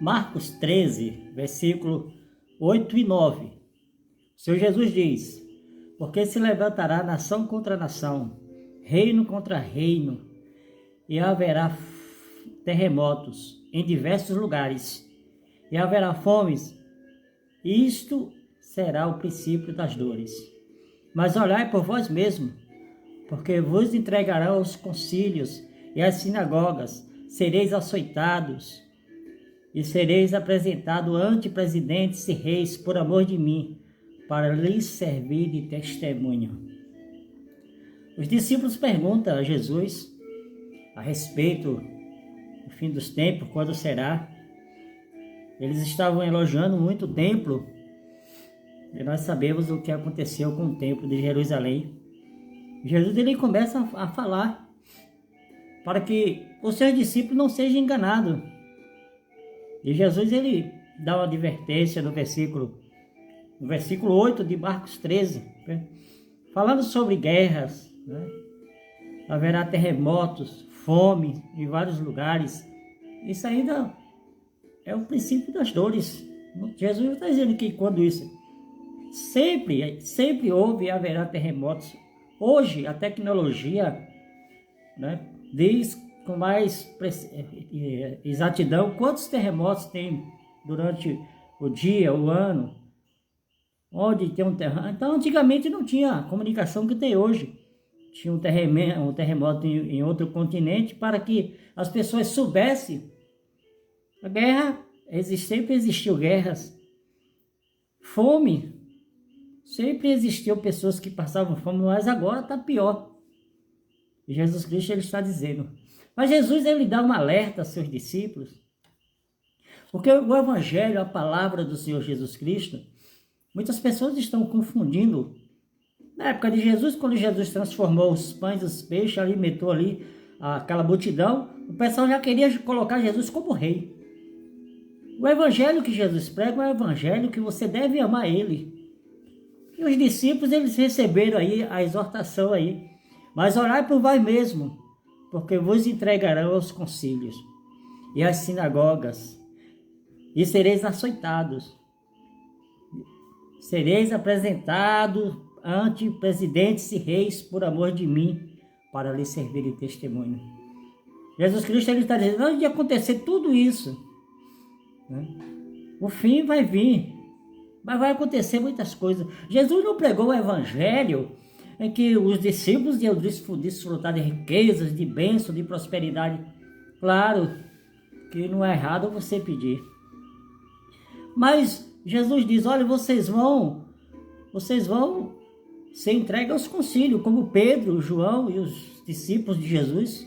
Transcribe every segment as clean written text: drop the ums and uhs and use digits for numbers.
Marcos 13, versículo 8 e 9. O Senhor Jesus diz: porque se levantará nação contra nação, reino contra reino, e haverá terremotos em diversos lugares, e haverá fomes. Isto será o princípio das dores. Mas olhai por vós mesmos, porque vos entregarão aos concílios e às sinagogas, sereis açoitados e sereis apresentados ante presidentes e reis por amor de mim, para lhes servir de testemunha. Os discípulos perguntam a Jesus a respeito do fim dos tempos, quando será. Eles estavam elogiando muito o templo, e nós sabemos o que aconteceu com o templo de Jerusalém. Jesus ele começa a falar para que os seus discípulos não sejam enganados. E Jesus ele dá uma advertência no versículo 8 de Marcos 13, né? Falando sobre guerras, né? Haverá terremotos, fome em vários lugares. Isso ainda é o princípio das dores. Jesus está dizendo que quando isso sempre houve e haverá terremotos. Hoje a tecnologia, né, diz com mais exatidão quantos terremotos tem durante o dia, o ano, onde tem um terremoto. Então antigamente não tinha a comunicação que tem hoje. Tinha um terremoto em outro continente para que as pessoas soubessem. A guerra, sempre existiu guerras. Fome, sempre existiu pessoas que passavam fome, mas agora está pior. E Jesus Cristo ele está dizendo. Mas Jesus ele dá um alerta aos seus discípulos, porque o Evangelho, a palavra do Senhor Jesus Cristo, muitas pessoas estão confundindo. Na época de Jesus, quando Jesus transformou os pães e os peixes, alimentou ali aquela multidão, o pessoal já queria colocar Jesus como rei. O evangelho que Jesus prega é o evangelho que você deve amar ele. E os discípulos, eles receberam aí a exortação aí. Mas orai por vós mesmo, porque vos entregarão aos concílios e às sinagogas, e sereis açoitados. Sereis apresentados ante presidentes e reis por amor de mim, para lhes servir de testemunho. Jesus Cristo ele está dizendo, antes de acontecer tudo isso, né, o fim vai vir, mas vai acontecer muitas coisas. Jesus não pregou o evangelho em que os discípulos iam desfrutar de riquezas, de bênção, de prosperidade. Claro que não é errado você pedir. Mas Jesus diz, olha, vocês vão ser entregues aos concílios, como Pedro, João e os discípulos de Jesus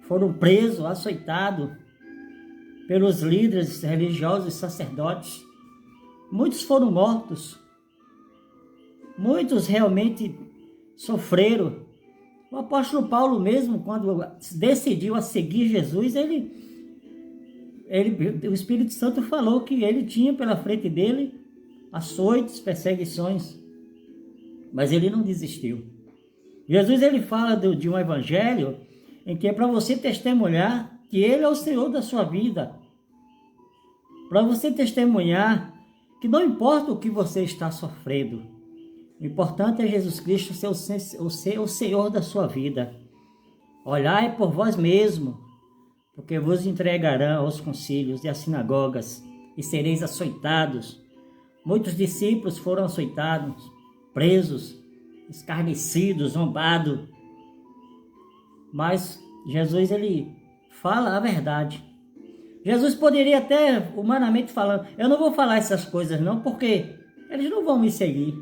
foram presos, açoitados pelos líderes religiosos e sacerdotes. Muitos foram mortos. Muitos realmente sofreram. O apóstolo Paulo mesmo, quando decidiu a seguir Jesus, o Espírito Santo falou que ele tinha pela frente dele açoites, perseguições, mas ele não desistiu. Jesus ele fala de um evangelho em que é para você testemunhar que ele é o Senhor da sua vida, para você testemunhar que não importa o que você está sofrendo, o importante é Jesus Cristo ser o Senhor da sua vida. Olhai por vós mesmo, porque vos entregarão aos concílios e às sinagogas, e sereis açoitados. Muitos discípulos foram açoitados, presos, escarnecidos, zombados. Mas Jesus ele fala a verdade. Jesus poderia até, humanamente falando, eu não vou falar essas coisas não, porque eles não vão me seguir.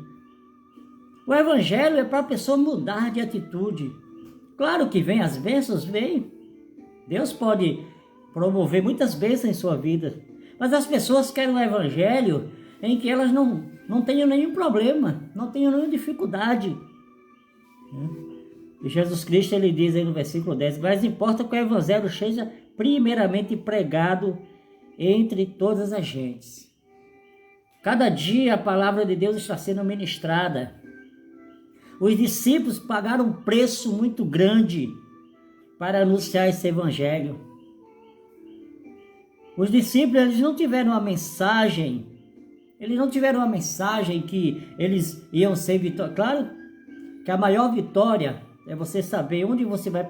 O evangelho é para a pessoa mudar de atitude. Claro que vem as bênçãos, vem. Deus pode promover muitas bênçãos em sua vida. Mas as pessoas querem um evangelho em que elas não tenham nenhum problema, não tenham nenhuma dificuldade. E Jesus Cristo ele diz aí no versículo 10, mas importa que o evangelho seja primeiramente pregado entre todas as gentes. Cada dia a palavra de Deus está sendo ministrada. Os discípulos pagaram um preço muito grande para anunciar esse evangelho. Os discípulos, eles não tiveram uma mensagem, que eles iam ser vitoriosos. Claro que a maior vitória é você saber onde você vai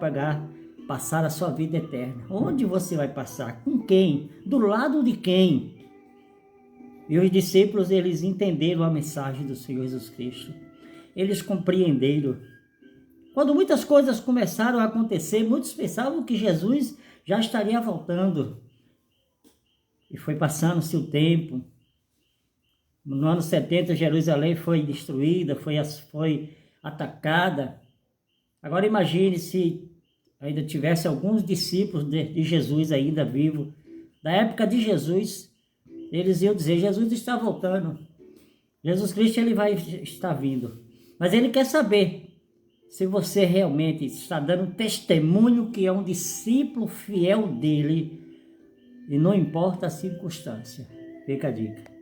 passar a sua vida eterna. Onde você vai passar? Com quem? Do lado de quem? E os discípulos, eles entenderam a mensagem do Senhor Jesus Cristo. Eles compreenderam. Quando muitas coisas começaram a acontecer, muitos pensavam que Jesus já estaria voltando. E foi passando-se o tempo. No ano 70, Jerusalém foi destruída, foi atacada. Agora imagine se ainda tivesse alguns discípulos de Jesus ainda vivos. Da época de Jesus, eles iam dizer, Jesus está voltando. Jesus Cristo, ele vai estar vindo. Mas ele quer saber se você realmente está dando testemunho que é um discípulo fiel dele. E não importa a circunstância. Fica a dica.